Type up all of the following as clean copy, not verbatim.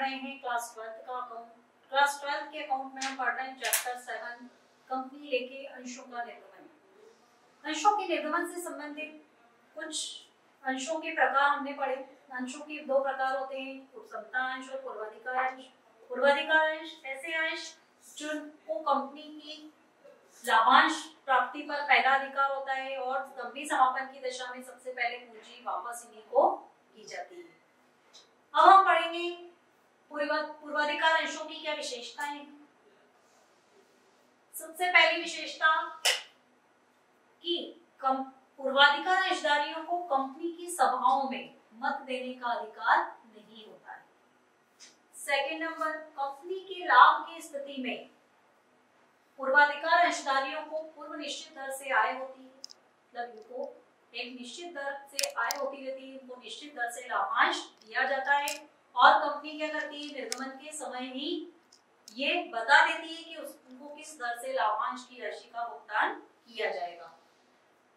रहे हैं क्लास 12 का अकाउंट। क्लास 12 के अकाउंट में हम पढ़ रहे हैं चैप्टर 7 कंपनी लेके अंशों का निर्गमन। अंशों के निर्गमन से संबंधित कुछ अंशों के प्रकार हमने पढ़े। अंशों के दो प्रकार होते हैं, उपसमता अंश और पूर्वाधिकार अंश। पूर्वाधिकार अंश ऐसे अंश जिनको कंपनी की लाभांश प्राप्ति पर पहला अधिकार होता है और कंपनी समापन की दशा में सबसे पहले पूंजी वापस इन्हीं को की जाती है। अब हम पढ़ेंगे पूर्वाधिकार अंशों की क्या विशेषताएं हैं। सबसे पहली विशेषता कि पूर्वाधिकार अंशधारियों को कंपनी की सभाओं में मत देने का अधिकार नहीं होता है। सेकंड नंबर, कंपनी के लाभ की स्थिति में पूर्वाधिकार अंशधारियों को पूर्व निश्चित दर से आय होती है, मतलब इनको एक निश्चित दर से आय होती रहती है, इनको निश्चित दर से लाभांश दिया जाता है और कंपनी क्या करती है, निर्गमन के समय ही ये बता देती है कि उनको किस दर से लाभांश की राशि का भुगतान किया जाएगा।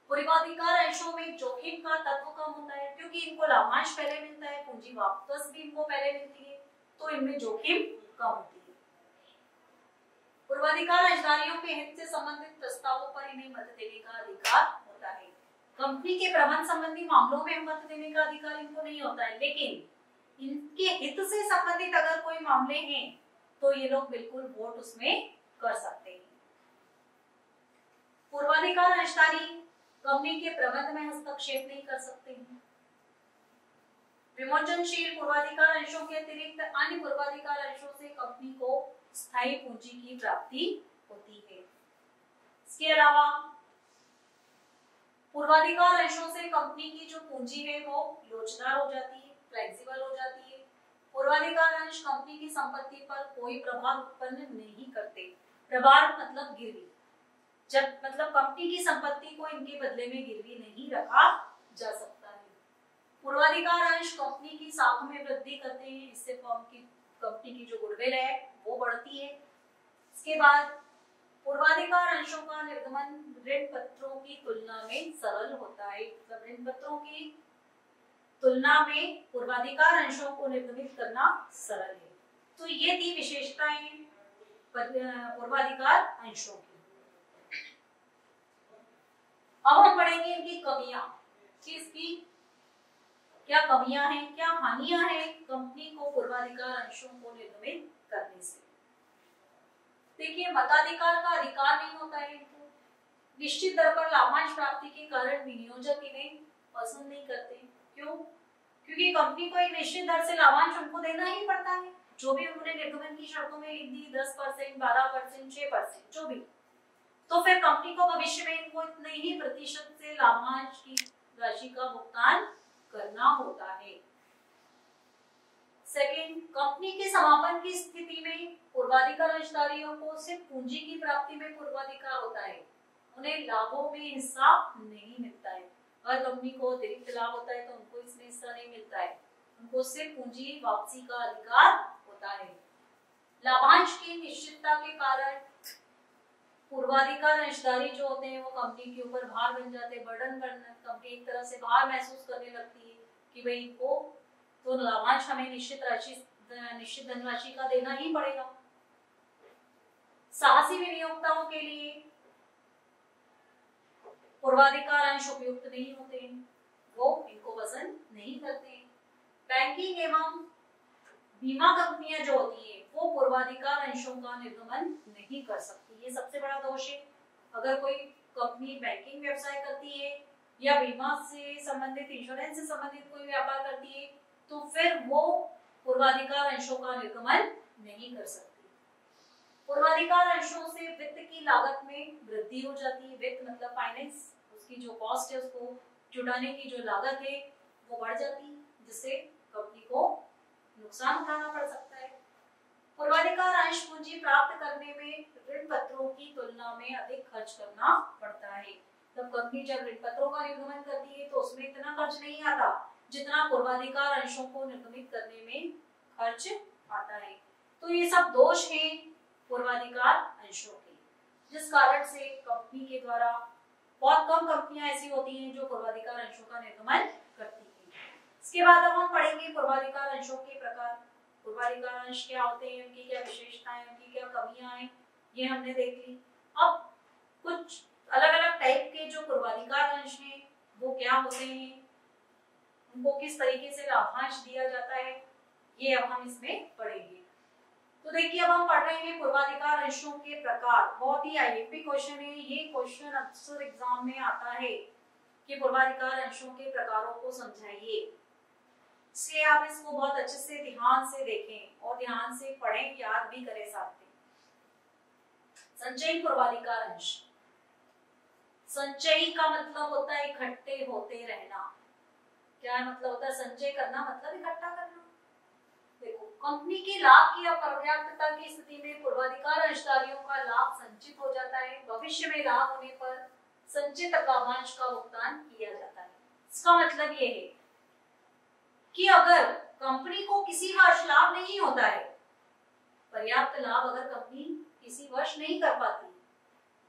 पूर्वाधिकार अंशों में जोखिम का तत्व कम होता है क्योंकि इनको लाभांश पहले मिलता है, पूंजी वापस भी इनको पहले मिलती है, तो इनमें जोखिम कम होती है। पूर्वाधिकार अंशधारियों के हित से संबंधित प्रस्तावों पर इन्हें मत देने का अधिकार होता है। कंपनी के प्रबंध संबंधी मामलों में मत देने का अधिकार इनको नहीं होता है, लेकिन इनके हित से संबंधित अगर कोई मामले हैं तो ये लोग बिल्कुल वोट उसमें कर सकते हैं। पूर्वाधिकार अंशधारी कंपनी के प्रबंध में हस्तक्षेप नहीं कर सकते हैं। विमोचनशील पूर्वाधिकार अंशों के अतिरिक्त अन्य पूर्वाधिकार अंशों से कंपनी को स्थायी पूंजी की प्राप्ति होती है। इसके अलावा पूर्वाधिकार अंशों से कंपनी की जो पूंजी है वो लोचदार हो जाती है, फ्लेक्सिबल हो जाती है। पूर्वाधिकार अंश कंपनी की संपत्ति पर कोई प्रभाव उत्पन्न नहीं करते। प्रभाव मतलब गिरवी, जब मतलब कंपनी की संपत्ति को इनके बदले में गिरवी नहीं रखा जा सकता है। पूर्वाधिकार अंश कंपनी की साख में वृद्धि करते हैं, इससे कंपनी की जो गुडविल है वो बढ़ती है। इसके बाद पूर्वाधिकार अंशों का निर्गमन ऋण पत्रों की तुलना में सरल होता है, मतलब ऋण पत्रों की तुलना में पूर्वाधिकार अंशों को निर्गमित करना सरल है। तो ये थी विशेषताएं पूर्वाधिकार अंशों की। अब हम पढ़ेंगे इनकी कमियां कि इसकी क्या कमियां हैं, क्या हानियां हैं कंपनी को पूर्वाधिकार अंशों को निर्गमित करने से। देखिए, मताधिकार का अधिकार नहीं होता है इनको। निश्चित दर पर लाभांश प्राप्ति के कारण विनियोजक इन्हें पसंद नहीं करते। क्यों? क्योंकि कंपनी को एक निश्चित दर से लाभांश उनको देना ही पड़ता है, जो भी उन्होंने निर्गमन की शर्तों में लिख दी, 10%, 12%, 6%, जो भी। तो फिर कंपनी को भविष्य में इनको इतने ही प्रतिशत से लाभांश की राशि का भुगतान करना होता है। सेकंड, कंपनी के समापन की स्थिति में पूर्वाधिकार अंशधारियों को सिर्फ पूंजी की प्राप्ति में पूर्वाधिकार होता है, उन्हें लाभों में हिस्सा नहीं मिलता है। अगर कंपनी को अतिरिक्त लाभ होता है तो उनको इसमें हिस्सा नहीं मिलता है, उनको सिर्फ पूंजी वापसी का अधिकार होता है। लाभांश की निश्चितता के कारण पूर्वाधिकार अंशधारी जो होते हैं वो कंपनी के ऊपर भार बन जाते हैं, बर्डन बनना, कंपनी एक तरह से भार महसूस करने लगती है कि भाई इनको तो लाभांश हमें निश्चित धनराशि का देना ही पड़ेगा। साहसी विनियोक्ताओं के लिए पूर्वाधिकार अंश उपयुक्त नहीं होते हैं, वो इनको पसंद नहीं करते हैं। बैंकिंग एवं बीमा कंपनियां जो होती है वो पूर्वाधिकार अंशों का निर्गमन नहीं कर सकती, ये सबसे बड़ा दोष है। अगर कोई कंपनी बैंकिंग व्यवसाय करती है या बीमा से संबंधित, इंश्योरेंस से संबंधित कोई व्यापार करती है तो फिर वो पूर्वाधिकार अंशों का निर्गमन नहीं कर सकती। पूर्वाधिकार अंशों से वित्त की लागत में वृद्धि हो जाती है। वित्त मतलब फाइनेंस, उसकी जो कॉस्ट है, उसको जुटाने की जो लागत है वो बढ़ जाती है, जिससे कंपनी को नुकसान उठाना पड़ सकता है। पूर्वाधिकार अंश पूंजी प्राप्त करने में ऋण पत्रों की तुलना में अधिक खर्च करना पड़ता है। तब कंपनी जब ऋण पत्रों का निर्गमन करती है तो उसमें इतना खर्च नहीं आता जितना पूर्वाधिकार अंशों को निर्गमित करने में खर्च आता है। तो ये सब दोष हैं पूर्वाधिकार अंशों के, जिस कारण से कंपनी के द्वारा बहुत कम कंपनियां ऐसी होती हैं जो पूर्वाधिकार अंशों का निर्गमन करती हैं। इसके बाद अब हम पढ़ेंगे पूर्वाधिकार अंशों के प्रकार। पूर्वाधिकार अंश क्या होते हैं, उनकी क्या विशेषताएं, उनकी क्या कमियां हैं, ये हमने देख ली। अब कुछ अलग अलग टाइप के जो पूर्वाधिकार अंश हैं वो क्या होते हैं, उनको किस तरीके से लाभांश दिया जाता है, ये अब हम इसमें पढ़ेंगे। तो देखिए अब हम पढ़ रहे हैं पूर्वाधिकार अंशों के प्रकार। बहुत ही आईएमपी क्वेश्चन है ये। क्वेश्चन अक्सर एग्जाम में आता है कि पूर्वाधिकार अंशों के प्रकारों को समझाइए, इसलिए आप इसको बहुत अच्छे से ध्यान से देखें और ध्यान से पढ़ें, याद भी करें साथ में। संचयी पूर्वाधिकार अंश। संचयी का मतलब होता है इकट्ठे होते रहना। क्या मतलब होता है संचय करना, मतलब इकट्ठा करना। देखो, कंपनी के लाभ की अपर्याप्तता की स्थिति में पूर्वाधिकार अंशधारियों का लाभ संचित हो जाता है। भविष्य में लाभ होने पर संचित लाभांश का भुगतान किया जाता है। इसका मतलब ये है कि अगर कंपनी को किसी वर्ष लाभ नहीं होता है, पर्याप्त लाभ अगर कंपनी किसी वर्ष नहीं कर पाती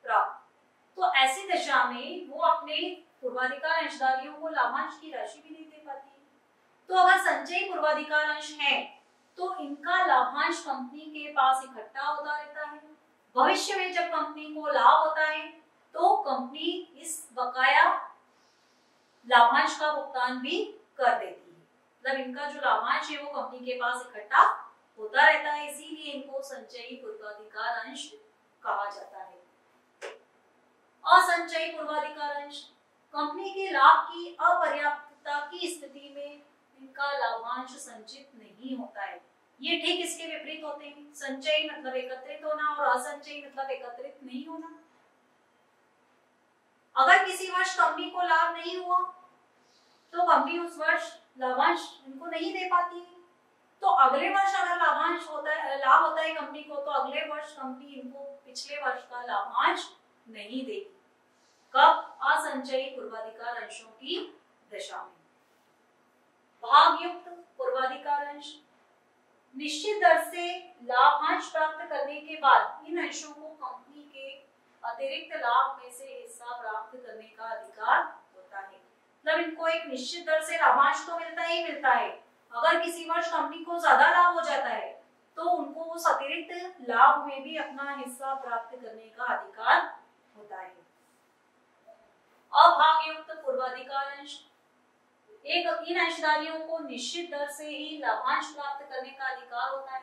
प्राप्त, तो ऐसी दशा में वो अपने पूर्वाधिकार अंशधारियों को लाभांश की राशि भी नहीं दे पाती। तो अगर संचयी पूर्वाधिकार अंश है तो इनका लाभांश कंपनी के पास इकट्ठा होता रहता है। भविष्य में जब कंपनी को लाभ होता है तो कंपनी इस बकाया लाभांश का भुगतान भी कर देती है। मतलब इनका जो लाभांश है वो कंपनी के पास इकट्ठा होता रहता है, इसीलिए इनको संचयी पूर्वाधिकार अंश कहा जाता है। असंचयी पूर्वाधिकार अंश। कंपनी के लाभ की अपर्याप्तता की स्थिति में इनका लाभांश संचित नहीं होता है। ये ठीक इसके विपरीत होते हैं। संचयी मतलब एकत्रित होना और असंचयी मतलब एकत्रित नहीं होना। अगर किसी वर्ष कंपनी को लाभ नहीं हुआ तो कंपनी उस वर्ष लाभांश इनको नहीं दे पाती है। तो अगले वर्ष अगर लाभांश होता है, लाभ होता है कंपनी को, तो अगले वर्ष कंपनी इनको पिछले वर्ष का लाभांश नहीं देगी। कब? असंचयी पूर्वाधिकार अंशों की दशा में। भागयुक्त पूर्वाधिकार अंश। निश्चित दर से लाभांश प्राप्त करने के बाद इन अंशों को कंपनी के अतिरिक्त लाभ में से हिस्सा प्राप्त करने का अधिकार होता है। मतलब इनको एक निश्चित दर से लाभांश तो मिलता ही मिलता है। अगर किसी वर्ष कंपनी को ज्यादा लाभ हो जाता है तो उनको उस अतिरिक्त लाभ में भी अपना हिस्सा प्राप्त करने का अधिकार होता है। अभागयुक्त पूर्वाधिकार अंश। इन अंशधारियों को निश्चित दर से ही लाभांश प्राप्त करने का अधिकार होता है।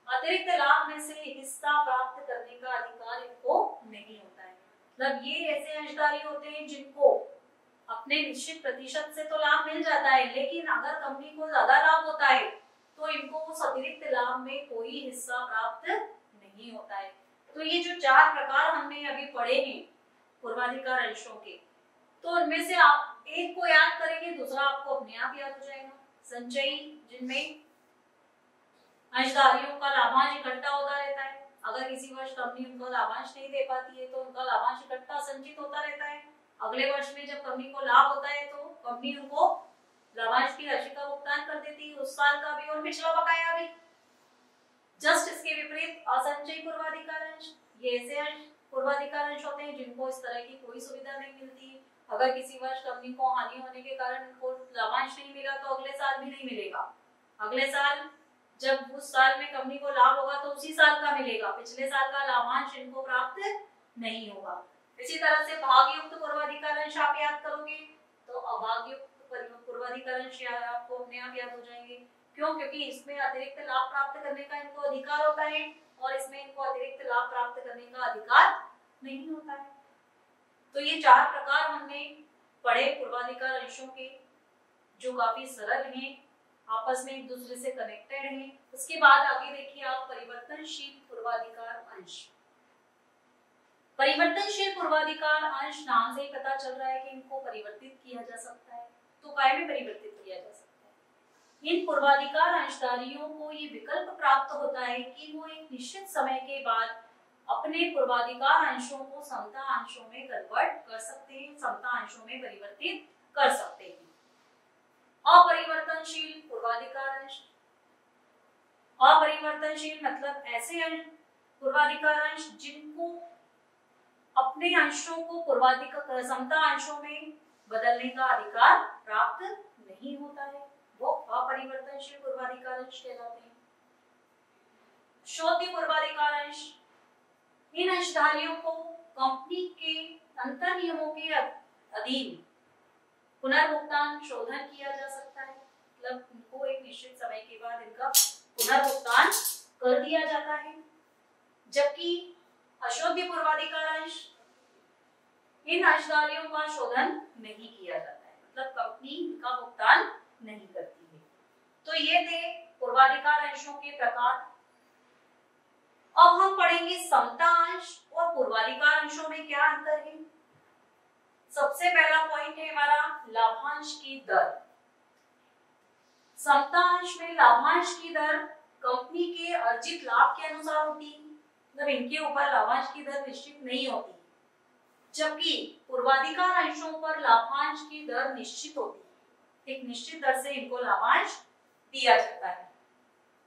अतिरिक्त लाभ में से हिस्सा प्राप्त करने का अधिकार इनको नहीं होता है। मतलब ये ऐसे अंशधारी होते हैं जिनको अपने निश्चित प्रतिशत से तो लाभ मिल जाता है, लेकिन अगर कंपनी को ज्यादा लाभ होता है तो इनको उस अतिरिक्त लाभ में कोई हिस्सा प्राप्त नहीं होता है। तो ये जो चार प्रकार हमने अभी पढ़े हैं पूर्वाधिकार अंशों के, तो उनमें से आप एक को याद करेंगे, दूसरा आपको अपने आप याद हो जाएगा। संचयी, जिनमें अंशधारियों का लाभांश इकट्ठा होता रहता है। अगर किसी वर्ष कंपनी उनको लाभांश नहीं दे पाती है तो उनका लाभांश इकट्ठा संचित होता रहता है। अगले वर्ष में जब कंपनी को लाभ होता है तो कंपनी उनको लाभांश की राशि का भुगतान कर देती है, उस साल का भी और पिछला बकाया भी। जस्ट इसके विपरीत असंचयी पूर्वाधिकार अंश। ये ऐसे पूर्वाधिकार अंश होते हैं जिनको इस तरह की कोई सुविधा नहीं मिलती है। अगर किसी वर्ष कंपनी को हानि होने के कारण उनको लाभांश नहीं मिला तो अगले साल भी नहीं मिलेगा। अगले साल जब उस साल में कंपनी को लाभ होगा तो उसी साल का मिलेगा, पिछले साल का लाभांश इनको प्राप्त नहीं होगा। इसी तरह से भागयुक्त पूर्वाधिकार अंश आप याद करोगे तो अभागयुक्त पूर्वाधिकार अंश आपको अपने आप याद हो जाएंगे। क्यों? क्योंकि इसमें अतिरिक्त लाभ प्राप्त करने का इनको अधिकार होता है और इसमें इनको अतिरिक्त लाभ प्राप्त करने का अधिकार नहीं होता है। तो ये चार प्रकार हमने पढ़े पूर्वाधिकार अंशों के, जो काफी सरल हैं, आपस में एक दूसरे से कनेक्टेड हैं। उसके बाद आगे देखिए आप परिवर्तनशील पूर्वाधिकार अंश। परिवर्तनशील पूर्वाधिकार अंश नाम से ही पता चल रहा है कि इनको परिवर्तित किया जा सकता है। तो काय में परिवर्तित किया जा सकता है? इन पूर्वाधिकार अंशधारियों को ये विकल्प प्राप्त होता है कि वो एक निश्चित समय के बाद अपने पूर्वाधिकार अंशों को समता अंशों में कन्वर्ट कर सकते हैं, समता अंशों में परिवर्तित कर सकते हैं। अपरिवर्तनशील पूर्वाधिकार अंश। अपरिवर्तनशील मतलब ऐसे पूर्वाधिकार अंश जिनको अपने अंशों को पूर्वाधिकार समता अंशों में बदलने का अधिकार प्राप्त नहीं होता है, वो अपरिवर्तनशील पूर्वाधिकार अंश कहलाते हैं। शोध्य पूर्वाधिकार अंश, इन अंशधारियों को कंपनी के अंतर नियमों के अधीन पुनर्भुगतान शोधन किया जा सकता है। मतलब इनको एक निश्चित समय के बाद इनका पुनर्भुगतान कर दिया जाता है। जबकि अशोध्य पूर्वाधिकार अंश, इन अंशधारियों का शोधन नहीं किया जाता है, मतलब कंपनी इनका भुगतान नहीं करती है। तो ये थे पूर्वाधिकार अंशों के प्रकार। अब हम पढ़ेंगे समता अंश और पूर्वाधिकार अंशों में क्या अंतर है। सबसे पहला पॉइंट है हमारा लाभांश की दर। समता अंश में लाभांश की दर कंपनी के अर्जित लाभ के अनुसार होती है, मतलब इनके ऊपर लाभांश की दर निश्चित नहीं होती। जबकि पूर्वाधिकार अंशों पर लाभांश की दर निश्चित होती है, एक निश्चित दर से इनको लाभांश दिया जाता है।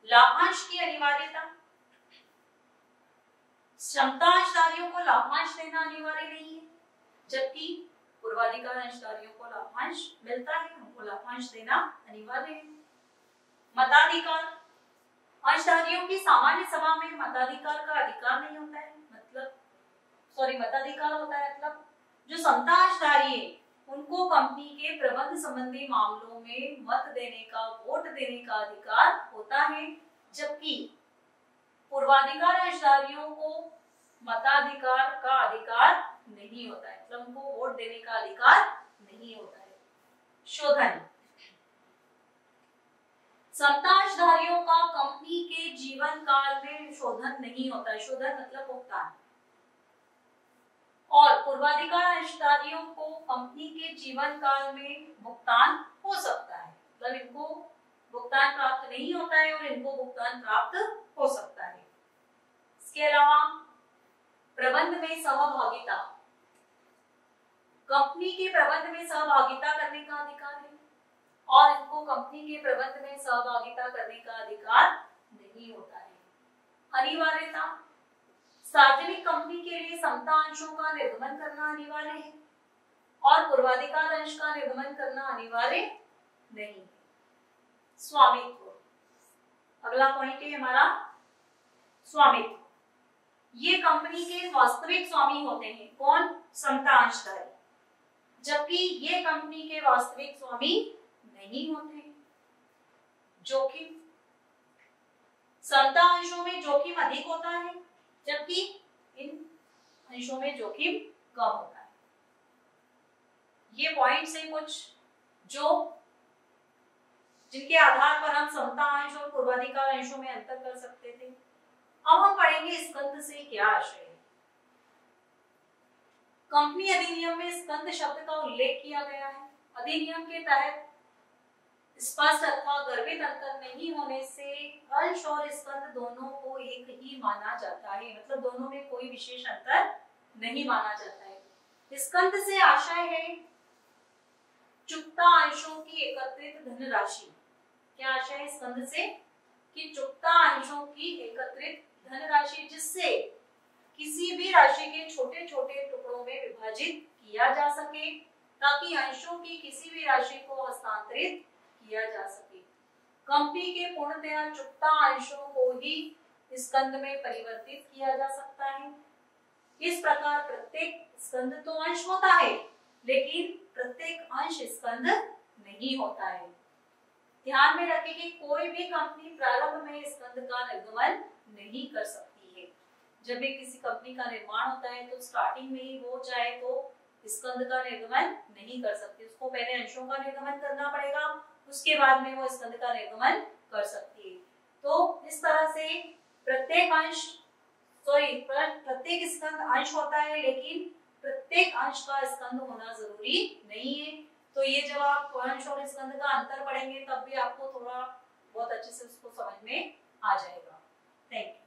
लाभांश की अनिवार्यता, समता अंशधारियों को लाभांश देना अनिवार्य नहीं है, जबकि पूर्वाधिकार अंशधारियों को लाभांश मिलता है, उनको लाभांश देना अनिवार्य है। मताधिकार, अंशधारियों की सामान्य सभा में मताधिकार का अधिकार नहीं होता है, मताधिकार होता है, मतलब जो समता अंशधारी है उनको कंपनी के प्रबंध संबंधी मामलों में मत देने का, वोट देने का अधिकार होता है। जबकि पूर्वाधिकार अंशधारियों को मताधिकार का अधिकार नहीं होता है, मतलब उनको वोट देने का अधिकार नहीं होता है। शोधन, समता अंशधारियों का कंपनी के जीवन काल में शोधन नहीं होता है, शोधन मतलब भुगतान। और पूर्वाधिकार अंशधारियों को कंपनी के जीवन काल में भुगतान हो सकता है, मतलब इनको भुगतान प्राप्त नहीं होता है और इनको भुगतान प्राप्त हो सकता है। इसके अलावा प्रबंध में सहभागिता, कंपनी के प्रबंध में सहभागिता करने का अधिकार है और इनको कंपनी के प्रबंध में सहभागिता करने का अधिकार नहीं होता है। अनिवार्यता, सार्वजनिक कंपनी के लिए समता अंशों का निर्गमन करना अनिवार्य है और पूर्वाधिकार अंश का निर्गमन करना अनिवार्य नहीं है। स्वामित्व, अगला पॉइंट है हमारा स्वामित्व। ये कंपनी के वास्तविक स्वामी होते हैं, कौन? समता अंशधारी, जबकि ये कंपनी के वास्तविक स्वामी नहीं होते। जोखिम, समता अंशों में जोखिम अधिक होता है, जबकि इन अंशों में जोखिम कम होता है। ये पॉइंट्स हैं कुछ जिनके आधार पर हम समता अंश और पूर्वाधिकार अंशों में अंतर कर सकते थे। अब हम पढ़ेंगे स्कंद से क्या आशय है। कंपनी अधिनियम में स्कंद शब्द का उल्लेख किया गया है। अधिनियम के तहत स्पष्ट अथवा गर्भित अंतर नहीं होने से अंश और स्कंद दोनों को एक ही माना जाता है, मतलब दोनों में कोई विशेष अंतर नहीं माना जाता है। स्कंद से आशय है चुकता अंशों की एकत्रित धनराशि। क्या आशय है स्कंद से? कि चुकता अंशों की एकत्रित धनराशि, जिससे किसी भी राशि के छोटे छोटे टुकड़ों में विभाजित किया जा सके ताकि अंशों की किसी भी राशि को हस्तांतरित किया जा सके। कंपनी के पूर्णतया चुकता अंशों को ही स्कंद में परिवर्तित किया जा सकता है। इस प्रकार प्रत्येक स्कंद तो अंश होता है, लेकिन प्रत्येक अंश स्कंद नहीं होता है। ध्यान में रखें कि कोई भी कंपनी प्रारंभ में स्कंद का निर्गमन नहीं कर सकती है। जब भी किसी कंपनी का निर्माण होता है तो स्टार्टिंग में ही वो चाहे तो स्कंद का निर्गमन नहीं कर सकती, उसको पहले अंशों का निर्गमन करना पड़ेगा, उसके बाद में वो स्कंद का निर्गमन कर सकती है। तो इस तरह से प्रत्येक स्कंद अंश होता है, लेकिन प्रत्येक अंश का स्कंद होना जरूरी नहीं है। तो ये जब आप अंश और स्कंद का अंतर पढ़ेंगे तब भी आपको थोड़ा बहुत अच्छे से उसको समझ में आ जाएगा। Thank you.